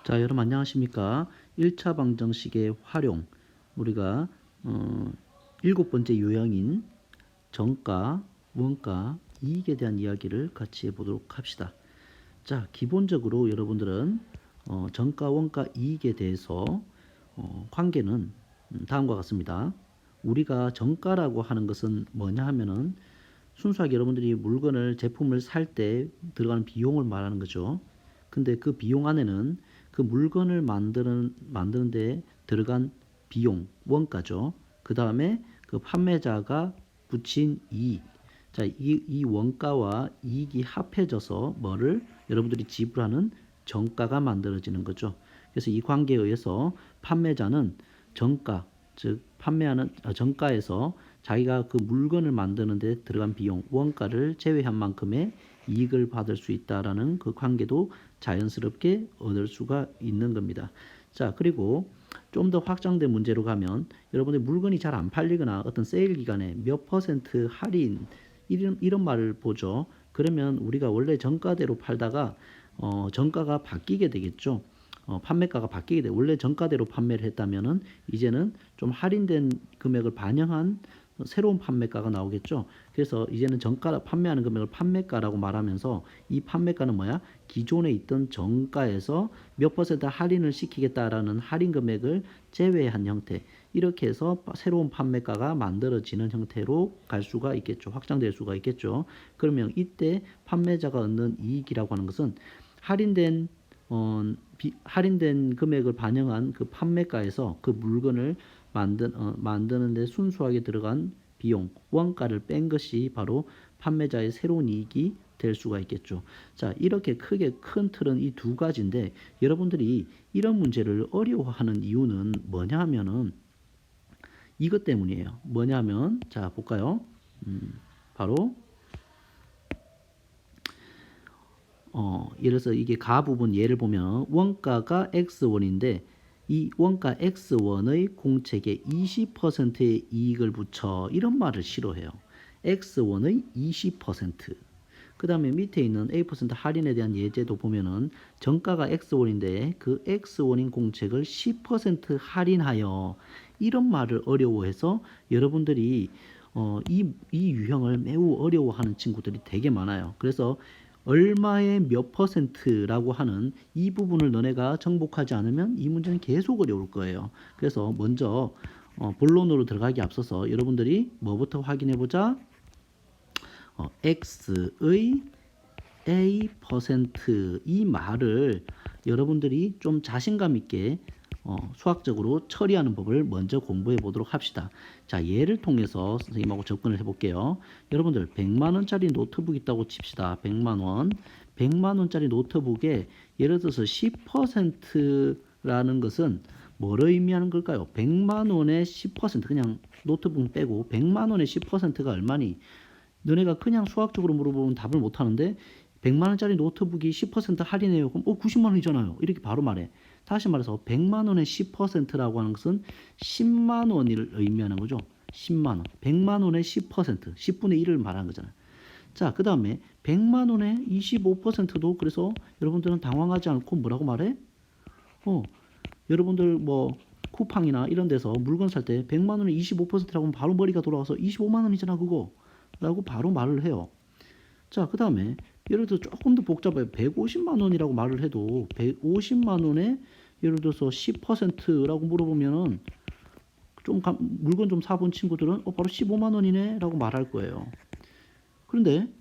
자, 여러분 안녕하십니까? 1차 방정식의 활용. 우리가 일곱 번째 유형인 정가, 원가, 이익에 대한 이야기를 같이 해보도록 합시다. 자, 기본적으로 여러분들은 정가, 원가, 이익에 대해서 관계는 다음과 같습니다. 우리가 정가라고 하는 것은 뭐냐 하면은 순수하게 여러분들이 물건을, 제품을 살 때 들어가는 비용을 말하는 거죠. 근데 그 비용 안에는 그 물건을 만드는 데 들어간 비용, 원가죠. 그 다음에 그 판매자가 붙인 이익. 자, 이 원가와 이익이 합해져서 뭐를 여러분들이 지불하는 정가가 만들어지는 거죠. 그래서 이 관계에 의해서 판매자는 정가, 즉 판매하는 정가에서 자기가 그 물건을 만드는 데 들어간 비용, 원가를 제외한 만큼의 이익을 받을 수 있다라는 그 관계도 자연스럽게 얻을 수가 있는 겁니다. 자, 그리고 좀 더 확장된 문제로 가면 여러분들 물건이 잘 안 팔리거나 어떤 세일 기간에 몇 퍼센트 할인 이런 말을 보죠. 그러면 우리가 원래 정가대로 팔다가 정가가 바뀌게 되겠죠. 판매가가 바뀌게 돼. 원래 정가대로 판매를 했다면은 이제는 좀 할인된 금액을 반영한 새로운 판매가가 나오겠죠. 그래서 이제는 정가 판매하는 금액을 판매가라고 말하면서 이 판매가는 뭐야? 기존에 있던 정가에서 몇 퍼센트 할인을 시키겠다라는 할인 금액을 제외한 형태. 이렇게 해서 새로운 판매가가 만들어지는 형태로 갈 수가 있겠죠. 확장될 수가 있겠죠. 그러면 이때 판매자가 얻는 이익이라고 하는 것은 할인된 할인된 금액을 반영한 그 판매가에서 그 물건을 만드는데 순수하게 들어간 비용, 원가를 뺀 것이 바로 판매자의 새로운 이익이 될 수가 있겠죠. 자, 이렇게 크게 큰 틀은 이 두 가지인데 여러분들이 이런 문제를 어려워하는 이유는 뭐냐 하면은 이것 때문이에요. 뭐냐면 자, 볼까요? 바로 예를 들어서 이게 가 부분 예를 보면 원가가 x1인데 이 원가 x1의 공책에 20%의 이익을 붙여 이런 말을 싫어해요. x1의 20%. 그 다음에 밑에 있는 A% 할인에 대한 예제도 보면은 정가가 x1인데 그 x1인 공책을 10% 할인하여 이런 말을 어려워해서 여러분들이 이 유형을 매우 어려워하는 친구들이 되게 많아요. 그래서 얼마의 몇 퍼센트라고 하는 이 부분을 너네가 정복하지 않으면 이 문제는 계속 어려울 거예요. 그래서 먼저 본론으로 들어가기 앞서서 여러분들이 뭐부터 확인해 보자. x의 a% 이 말을 여러분들이 좀 자신감 있게 수학적으로 처리하는 법을 먼저 공부해 보도록 합시다. 자, 예를 통해서 선생님하고 접근을 해볼게요. 여러분들 100만원짜리 노트북 있다고 칩시다. 100만원. 100만원짜리 노트북에 예를 들어서 10%라는 것은 뭐를 의미하는 걸까요? 100만원의 10% 그냥 노트북 빼고 100만원의 10%가 얼마니? 너네가 그냥 수학적으로 물어보면 답을 못하는데 100만원짜리 노트북이 10% 할인해요. 그럼 90만원이잖아요. 이렇게 바로 말해. 다시 말해서 100만원의 10%라고 하는 것은 10만원을 의미하는 거죠. 10만원. 100만원의 10%. 10분의 1을 말하는 거잖아요. 자, 그 다음에 100만원의 25%도 그래서 여러분들은 당황하지 않고 뭐라고 말해? 여러분들 뭐 쿠팡이나 이런 데서 물건 살 때 100만원의 25%라고 하면 바로 머리가 돌아와서 25만원이잖아 그거 라고 바로 말을 해요. 자, 그 다음에 예를 들어 조금 더 복잡해요. 150만 원이라고 말을 해도 150만 원에 예를 들어서 10%라고 물어보면은 물건 좀 사본 친구들은 바로 15만 원이네 라고 말할 거예요. 그런데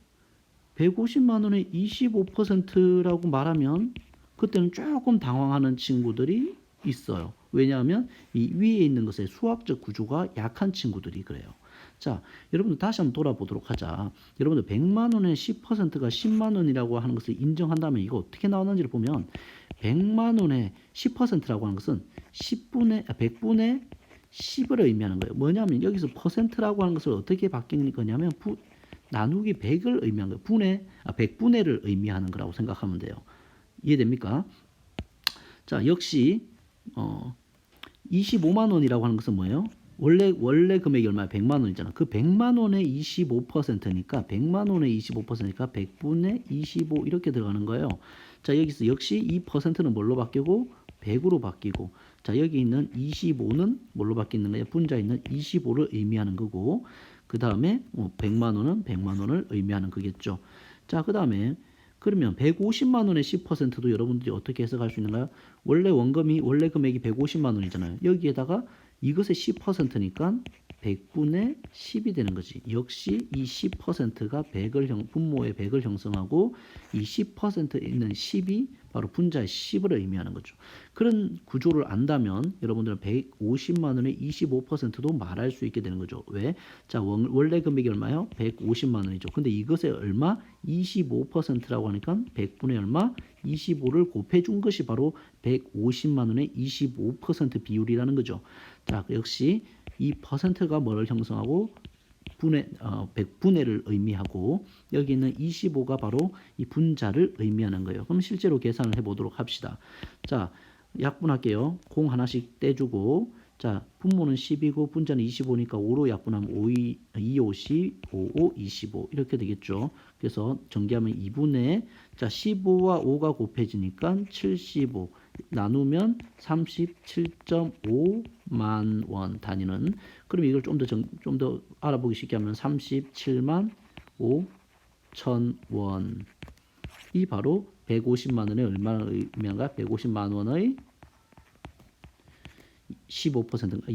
150만 원에 25%라고 말하면 그때는 조금 당황하는 친구들이 있어요. 왜냐하면 이 위에 있는 것의 수학적 구조가 약한 친구들이 그래요. 자, 여러분들 다시 한번 돌아보도록 하자. 여러분들 100만 원의 10%가 10만 원이라고 하는 것을 인정한다면 이거 어떻게 나오는지를 보면 100만 원의 10%라고 하는 것은 100분의 10을 의미하는 거예요. 뭐냐면 여기서 퍼센트라고 하는 것을 어떻게 바뀐 거냐면 나누기 100을 의미하는 거예요. 100분의를 의미하는 거라고 생각하면 돼요. 이해됩니까? 자, 역시 25만 원이라고 하는 것은 뭐예요? 원래 금액이 얼마야? 100만 원이잖아. 그 100만 원의 25%니까 100만 원의 25%니까 100분의 25 이렇게 들어가는 거예요. 자, 여기서 역시 이 퍼센트는 뭘로 바뀌고 100으로 바뀌고, 자 여기 있는 25는 뭘로 바뀌는 거예요? 분자에 있는 25를 의미하는 거고, 그 다음에 100만 원은 100만 원을 의미하는 거겠죠. 자 그 다음에 그러면 150만 원의 10%도 여러분들이 어떻게 해석할 수 있는가요? 원래 원래 금액이 150만 원이잖아요. 여기에다가 이것의 10%니까 100분의 10이 되는 거지. 역시 이 10%가 100을 분모의 100을 형성하고, 이 10%에 있는 10이 바로 분자의 10을 의미하는 거죠. 그런 구조를 안다면 여러분들은 150만 원의 25%도 말할 수 있게 되는 거죠. 왜? 자, 원래 금액이 얼마요? 150만 원이죠. 근데 이것의 얼마? 25%라고 하니까 100분의 얼마? 25를 곱해준 것이 바로 150만 원의 25% 비율이라는 거죠. 자, 역시 이 퍼센트가 뭐를 형성하고 100분의를 의미하고, 여기 있는 25가 바로 이 분자를 의미하는 거예요. 그럼 실제로 계산을 해보도록 합시다. 자, 약분할게요. 공 하나씩 떼주고, 자 분모는 10이고 분자는 25니까 5로 약분하면 2, 5, 10, 5, 5, 25 이렇게 되겠죠. 그래서 전개하면 2분의, 자 15와 5가 곱해지니까 75 나누면 37.5만 원 단위는, 그럼 이걸 좀 더 알아보기 쉽게 하면 37만 5천 원이 바로 150만 원의 얼마를 의미한가? 150만 원의 15%인가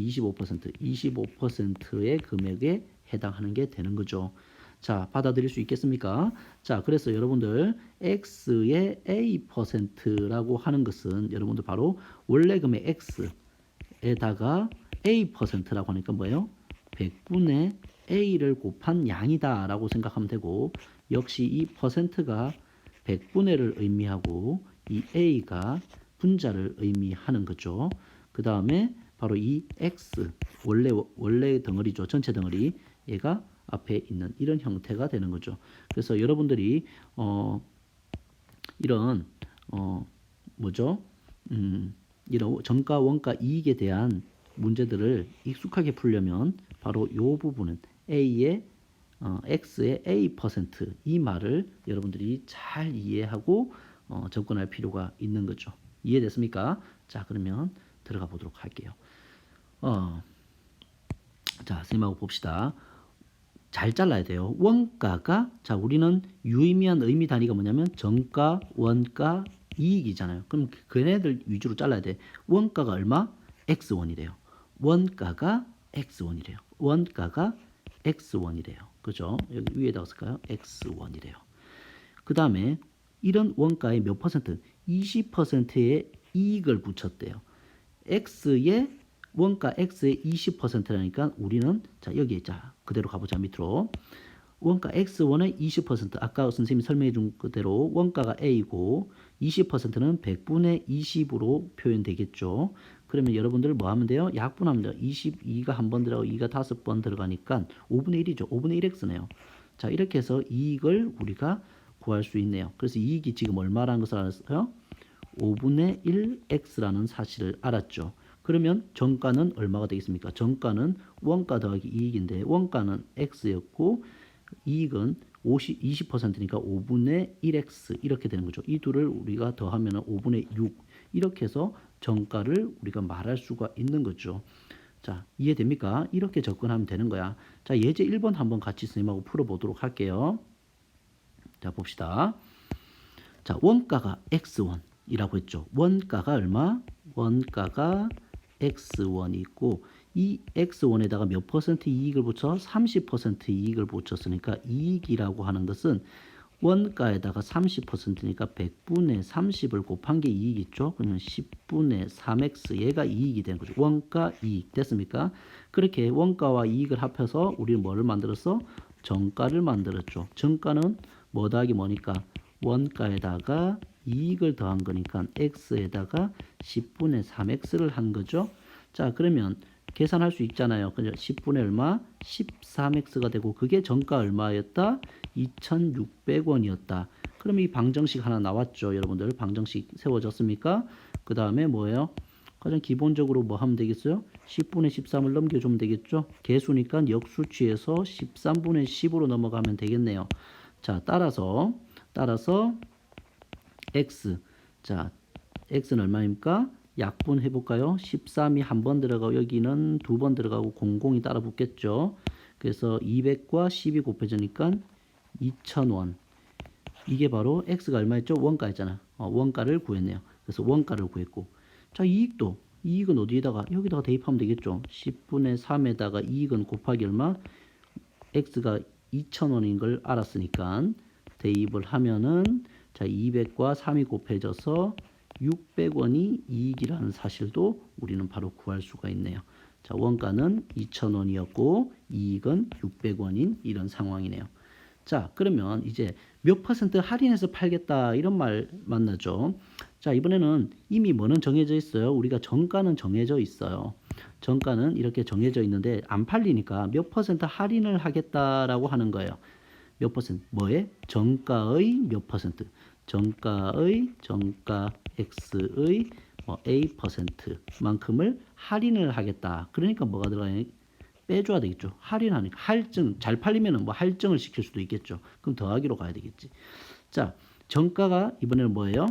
25%의 금액에 해당하는 게 되는 거죠. 자, 받아들일 수 있겠습니까? 자, 그래서 여러분들 x의 a%라고 하는 것은 여러분들 바로 원래 금액 x에다가 a%라고 하니까 뭐예요? 100분의 a를 곱한 양이다 라고 생각하면 되고, 역시 이 퍼센트가 100분의를 의미하고 이 a가 분자를 의미하는 거죠. 그 다음에 바로 이 x 원래 덩어리죠. 전체 덩어리, 얘가 앞에 있는 이런 형태가 되는 거죠. 그래서 여러분들이 이런 뭐죠? 이런 정가, 원가, 이익에 대한 문제들을 익숙하게 풀려면 바로 이 부분은 A의 X의 A% 이 말을 여러분들이 잘 이해하고 접근할 필요가 있는 거죠. 이해됐습니까? 자, 그러면 들어가 보도록 할게요. 자, 선생님하고 봅시다. 잘 잘라야 돼요. 원가가, 자 우리는 유의미한 의미 단위가 뭐냐면 정가, 원가, 이익이잖아요. 그럼 그네들 위주로 잘라야 돼. 원가가 얼마? X1이래요. 원가가 X1이래요. 원가가 X1이래요. 그죠? 여기 위에다가 쓸까요? X1이래요. 그 다음에 이런 원가의 몇 퍼센트? 20%의 이익을 붙였대요. X의 원가 X의 20%라니까 우리는, 자 여기 자 그대로 가보자. 밑으로 원가 X1의 20%, 아까 선생님이 설명해 준 그대로 원가가 A고 20%는 100분의 20으로 표현되겠죠. 그러면 여러분들 뭐 하면 돼요? 약분하면 돼요. 22가 한 번 들어가고 2가 5번 들어가니까 5분의 1이죠. 5분의 1X네요. 자 이렇게 해서 이익을 우리가 구할 수 있네요. 그래서 이익이 지금 얼마라는 것을 알았어요? 5분의 1X라는 사실을 알았죠. 그러면 정가는 얼마가 되겠습니까? 정가는 원가 더하기 이익인데 원가는 X였고 이익은 20%니까 5분의 1X 이렇게 되는 거죠. 이 둘을 우리가 더하면 5분의 6 이렇게 해서 정가를 우리가 말할 수가 있는 거죠. 자, 이해됩니까? 이렇게 접근하면 되는 거야. 자, 예제 1번 한번 같이 선생님하고 풀어보도록 할게요. 자, 봅시다. 자, 원가가 X1이라고 했죠. 원가가 얼마? 원가가 X1이 있고 이 X1에다가 몇 퍼센트 이익을 붙여? 30% 이익을 붙였으니까 이익이라고 하는 것은 원가에다가 30%니까 100분의 30을 곱한 게 이익 있죠. 그러면 10분의 3x 얘가 이익이 되는 거죠. 원가 이익 됐습니까? 그렇게 원가와 이익을 합해서 우리는 뭐를 만들었어? 정가를 만들었죠. 정가는 뭐 더하기 뭐니까 원가에다가 이익을 더한 거니까 x에다가 10분의 3x를 한 거죠. 자, 그러면 계산할 수 있잖아요. 그죠? 10분의 얼마? 13x가 되고 그게 정가 얼마였다? 2,600원이었다. 그럼 이 방정식 하나 나왔죠. 여러분들 방정식 세워졌습니까? 그 다음에 뭐예요? 가장 기본적으로 뭐 하면 되겠어요? 10분의 13을 넘겨주면 되겠죠. 개수니까 역수취해서 13분의 10으로 넘어가면 되겠네요. 자, 따라서 x, 자 x는 얼마입니까? 약분 해볼까요? 13이 한 번 들어가고 여기는 두 번 들어가고 00이 따라 붙겠죠. 그래서 200과 10이 곱해지니까 2000원. 이게 바로 x가 얼마였죠? 원가였잖아. 원가를 구했네요. 그래서 원가를 구했고, 자, 이익은 어디에다가 여기다가 대입하면 되겠죠. 10분의 3에다가 이익은 곱하기 얼마? x가 2,000원인 걸 알았으니까 대입을 하면은, 자, 200과 3이 곱해져서 600원이 이익이라는 사실도 우리는 바로 구할 수가 있네요. 자, 원가는 2,000원이었고 이익은 600원인 이런 상황이네요. 자, 그러면 이제 몇 퍼센트 할인해서 팔겠다 이런 말 만나죠. 자, 이번에는 이미 뭐는 정해져 있어요. 우리가 정가는 정해져 있어요. 정가는 이렇게 정해져 있는데 안 팔리니까 몇 퍼센트 할인을 하겠다라고 하는 거예요. 몇 퍼센트? 뭐에? 정가의 몇 퍼센트? 정가 X의 A%만큼을 할인을 하겠다. 그러니까 뭐가 들어가요? 빼줘야 되겠죠. 할인하니까 할증 잘 팔리면은 뭐 할증을 시킬 수도 있겠죠. 그럼 더하기로 가야 되겠지. 자, 정가가 이번에는 뭐예요?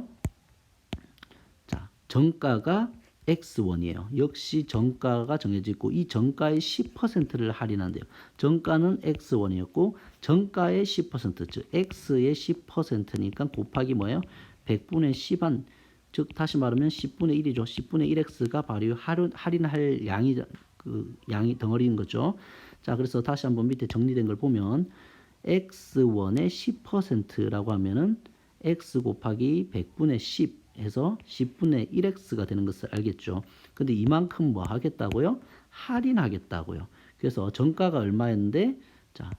자, 정가가 X1이에요. 역시 정가가 정해져 있고 이 정가의 10%를 할인한대요. 정가는 X1이었고 정가의 10%, 즉 X의 10%니까 곱하기 뭐예요? 100분의 10한, 즉 다시 말하면 10분의 1이죠. 10분의 1X가 바로 할인할 양이 덩어리인 거죠. 자, 그래서 다시 한번 밑에 정리된 걸 보면 X1의 10%라고 하면은 X 곱하기 100분의 10 해서 10분의 1X가 되는 것을 알겠죠. 근데 이만큼 뭐 하겠다고요? 할인하겠다고요. 그래서 정가가 얼마였는데, 자,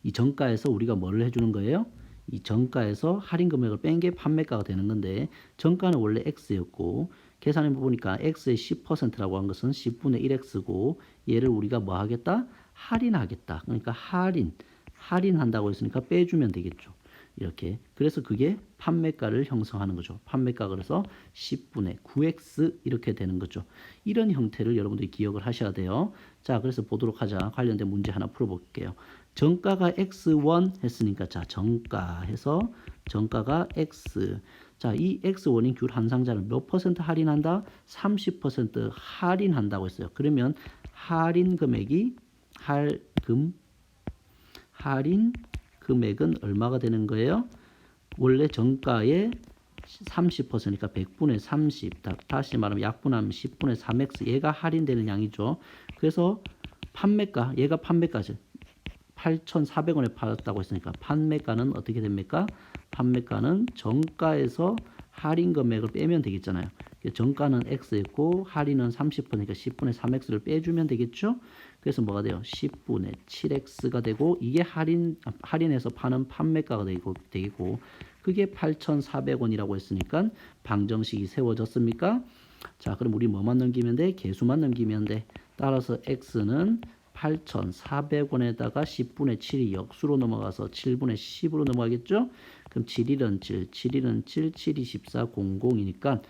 이 정가에서 우리가 뭐를 해주는 거예요? 이 정가에서 할인 금액을 뺀 게 판매가가 되는 건데, 정가는 원래 X였고 계산해 보니까 X의 10%라고 한 것은 10분의 1X고 얘를 우리가 뭐 하겠다? 할인하겠다. 그러니까 할인한다고 했으니까 빼주면 되겠죠. 이렇게. 그래서 그게 판매가를 형성하는 거죠. 판매가 그래서 10분의 9x 이렇게 되는 거죠. 이런 형태를 여러분들이 기억을 하셔야 돼요. 자, 그래서 보도록 하자. 관련된 문제 하나 풀어볼게요. 정가가 x1 했으니까 자, 정가해서 정가가 x. 자, 이 x1인 귤 한 상자를 몇 퍼센트 할인한다? 30% 할인한다고 했어요. 그러면 할인 금액은 얼마가 되는 거예요? 원래 정가의 30%니까 100분의 30. 다시 말하면 약분하면 10분의 3x. 얘가 할인되는 양이죠. 그래서 판매가, 얘가 판매가죠. 8,400원에 팔았다고 했으니까 판매가는 어떻게 됩니까? 판매가는 정가에서 할인 금액을 빼면 되겠잖아요. 정가는 X였고 할인은 30%니까 10분의 3X를 빼주면 되겠죠? 그래서 뭐가 돼요? 10분의 7X가 되고 이게 할인해서 파는 판매가가 되고 그게 8,400원이라고 했으니까 방정식이 세워졌습니까? 자, 그럼 우리 뭐만 넘기면 돼? 개수만 넘기면 돼. 따라서 X는 8,400원에다가 10분의 7이 역수로 넘어가서 7분의 10으로 넘어가겠죠? 그럼 7일은 7, 7일은 7, 7이 14, 00이니까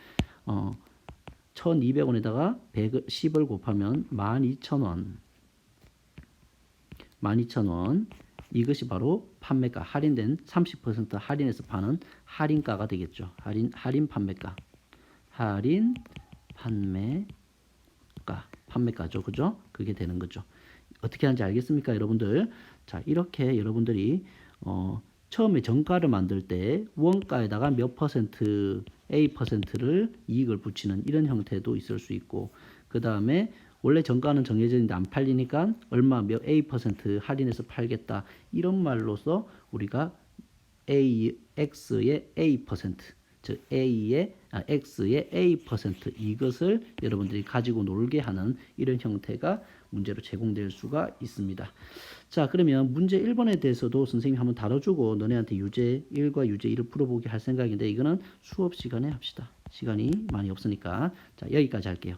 1200원에다가 10을 곱하면 12,000원. 12,000원. 이것이 바로 판매가, 할인된 30% 할인해서 파는 할인가가 되겠죠. 할인 판매가. 할인 판매가죠. 그죠? 그게 되는 거죠. 어떻게 하는지 알겠습니까, 여러분들? 자, 이렇게 여러분들이 처음에 정가를 만들 때 원가에다가 몇 퍼센트, A%를 이익을 붙이는 이런 형태도 있을 수 있고, 그 다음에 원래 정가는 정해져 있는데 안 팔리니까 얼마 몇 A% 할인해서 팔겠다. 이런 말로서 우리가 X의 A%, 즉 X의 A% 이것을 여러분들이 가지고 놀게 하는 이런 형태가 문제로 제공될 수가 있습니다. 자, 그러면 문제 1번에 대해서도 선생님이 한번 다뤄주고 너네한테 유제 1과 유제 2를 풀어보게 할 생각인데 이거는 수업 시간에 합시다. 시간이 많이 없으니까. 자, 여기까지 할게요.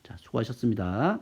자, 수고하셨습니다.